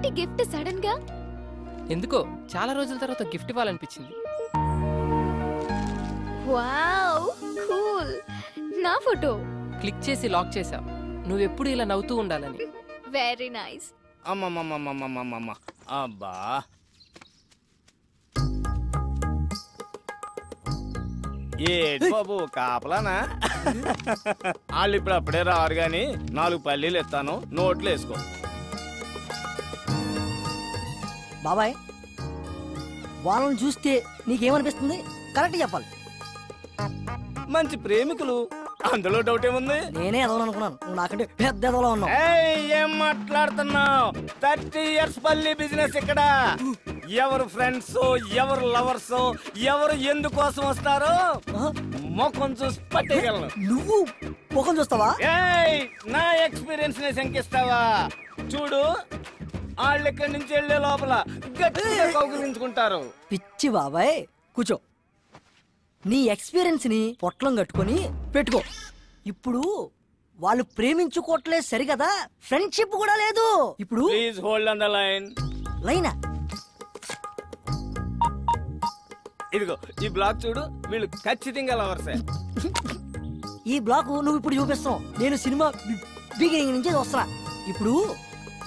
ఏంటి gift sudden గా? ఎందుకో చాలా రోజుల తర్వాత గిఫ్ట్ ఇవ్వాలనిపించింది. Wow cool. నా ఫోటో క్లిక్ చేసి లాక్ చేసావు. నువ్వెప్పుడు ఇలా నవ్వుతూ ఉండాలని. Very nice. అమ్మమ్మమ్మమ్మమ్మమ్మమ్మ అబ్బా ఏడు బాబు కాపలానా? వాళ్ళు ఇప్పుడు అప్పుడే రారు గాని 4 పల్లీలు ఇస్తాను, నోట్లు వేసుకో. బాబాయ్ వాళ్ళని చూస్తే నీకేమనిపిస్తుంది? కరెక్ట్ చెప్పాలి. మంచి ప్రేమికులు, అందులో డౌట్ ఏముంది? నేనే ఎదవను అనుకున్నాను, నువ్వు నాకంటే పెద్ద ఎదవలా ఉన్నావు. ఏం మాట్లాడుతున్నావు? 30 years పల్లి బిజినెస్ ఇక్కడ. ఎవరు ఫ్రెండ్స్, ఎవరు లవర్స్, ఎవరు ఎందుకోసం వస్తారో ముఖం చూసి పట్టేయగలను. నువ్వు ముఖం చూస్తావా? నా ఎక్స్పీరియన్స్ ని శంకిస్తావా? చూడు, వాళ్ళు ఇక్కడి నుంచి వెళ్లే లోపల గట్టిగా కౌగిలించుకుంటారు. పిచ్చి బాబాయ్, కూర్చో. నీ ఎక్స్పీరియన్స్ ని పొట్లం కట్టుకొని పెట్టుకో. ఇప్పుడు వాళ్ళు ప్రేమించుకోవట్లేదు సరికదా, ఫ్రెండ్షిప్ కూడా లేదు. ఇప్పుడు please hold on the line. లైనా? ఇదిగో ఈ బ్లాక్ చూడు, వీళ్ళు ఖచ్చితంగా లవర్సే. ఈ బ్లాక్ నువ్వు ఇప్పుడు చూపిస్తావు, నేను సినిమా బిగినింగ్ నుంచి వస్తున్నా. ఇప్పుడు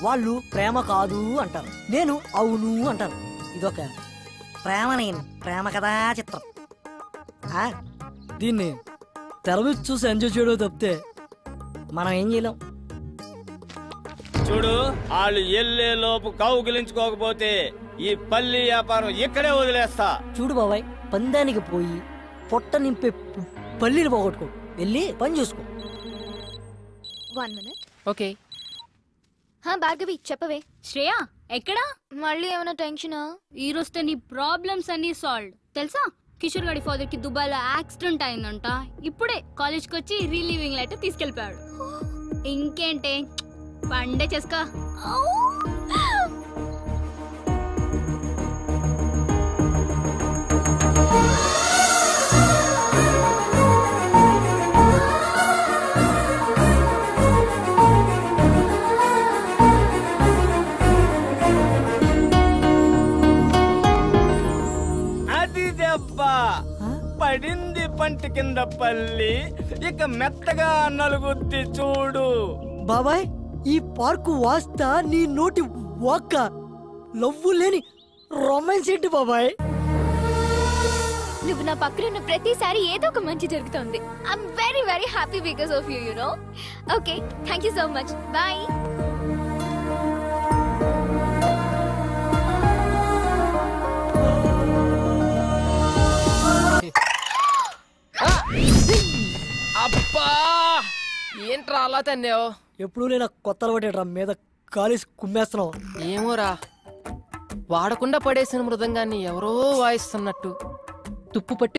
వాళ్ళు ప్రేమ కాదు అంటారు, నేను అవును అంటాను. ఇదొక ప్రేమ కథా చిత్రం. దీన్ని తెర మీద చూసి ఎంజాయ్ చేయడం తప్పితే మనం ఏం చేయలేం. చూడు, వాళ్ళు ఎల్లే లోపు కౌగిలించుకోకపోతే ఈ పల్లి వ్యాపారం ఇక్కడే వదిలేస్తా. చూడు బాబాయ్, పందానికి పోయి పొట్ట నింపే పల్లీలు పోగొట్టుకో, వెళ్ళి పని చూసుకో. 1 minute. ఓకే. భార్గవి చెప్పవే. శ్రేయా ఎక్కడా? మళ్ళీ ఏమైనా టెన్షనా? ఈ రోజుతో నీ ప్రాబ్లమ్స్ అన్ని సాల్వ్. తెలుసా, కిషోర్ గారి ఫాదర్ కి దుబాయ్ లో యాక్సిడెంట్ అయిందంట. ఇప్పుడే కాలేజ్ కి వచ్చి రిలీవింగ్ లెటర్ తీసుకెళ్లిపోయాడు. ఇంకేంటే పండే చేసుకో. పడింది పంటి కింద పల్లి, ఇక మెత్తగా నలుగుద్ది చూడు. బాబాయ్, ఈ పార్కు వాస్తా నీ నోటి వాక్క లవ్వు లేని రొమాన్స్ ఏంటి బాబాయ్? నువ్వు నా పక్కన ఉన్న ప్రతిసారి ఏదో ఒక మంచి జరుగుతుంది. I'm very very happy because of you, you know. Okay, thank you so much. Bye. అబ్బా, ఏంట్రా అలా తన్నావు? ఎప్పుడు నేను కొత్త అలవాటేట్రా మీద కాలేసి కుమ్మేస్తున్నావు. ఏమోరా, వాడకుండా పడేసిన మృదంగాన్ని ఎవరో వాయిస్తున్నట్టు తుప్పు పట్టి